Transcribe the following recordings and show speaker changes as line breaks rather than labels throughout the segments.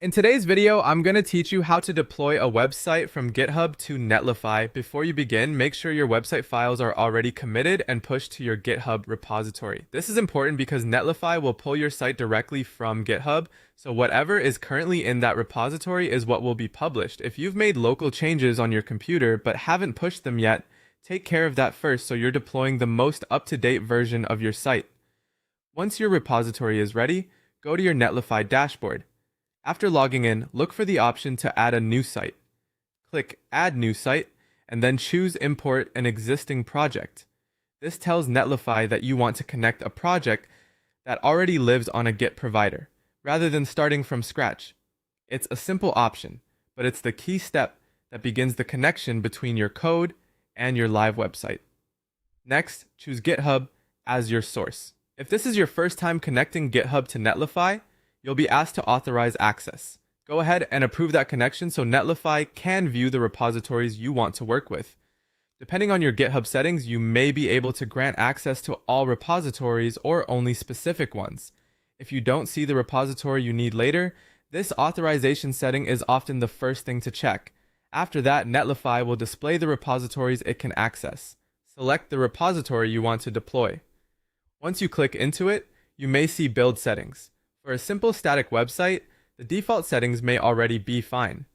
In today's video, I'm going to teach you how to deploy a website from GitHub to Netlify. Before you begin, make sure your website files are already committed and pushed to your GitHub repository. This is important because Netlify will pull your site directly from GitHub, so whatever is currently in that repository is what will be published. If you've made local changes on your computer but haven't pushed them yet, take care of that first so you're deploying the most up-to-date version of your site. Once your repository is ready, go to your Netlify dashboard. After logging in, look for the option to add a new site. Click Add New Site, and then choose Import an existing project. This tells Netlify that you want to connect a project that already lives on a Git provider, rather than starting from scratch. It's a simple option, but it's the key step that begins the connection between your code and your live website. Next, choose GitHub as your source. If this is your first time connecting GitHub to Netlify, you'll be asked to authorize access. Go ahead and approve that connection so Netlify can view the repositories you want to work with. Depending on your GitHub settings, you may be able to grant access to all repositories or only specific ones. If you don't see the repository you need later, this authorization setting is often the first thing to check. After that, Netlify will display the repositories it can access. Select the repository you want to deploy. Once you click into it, you may see build settings. For a simple static website, the default settings may already be fine.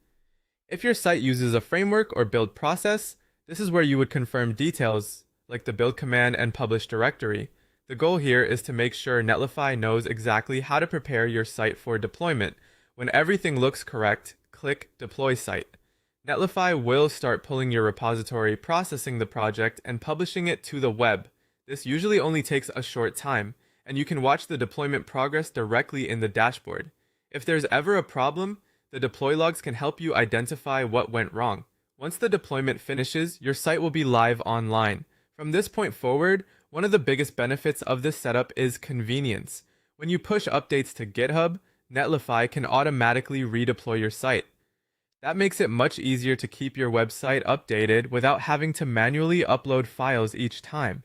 If your site uses a framework or build process, this is where you would confirm details like the build command and publish directory. The goal here is to make sure Netlify knows exactly how to prepare your site for deployment. When everything looks correct, click Deploy Site. Netlify will start pulling your repository, processing the project, and publishing it to the web. This usually only takes a short time, and you can watch the deployment progress directly in the dashboard. If there's ever a problem, the deploy logs can help you identify what went wrong. Once the deployment finishes, your site will be live online. From this point forward, one of the biggest benefits of this setup is convenience. When you push updates to GitHub, Netlify can automatically redeploy your site. That makes it much easier to keep your website updated without having to manually upload files each time.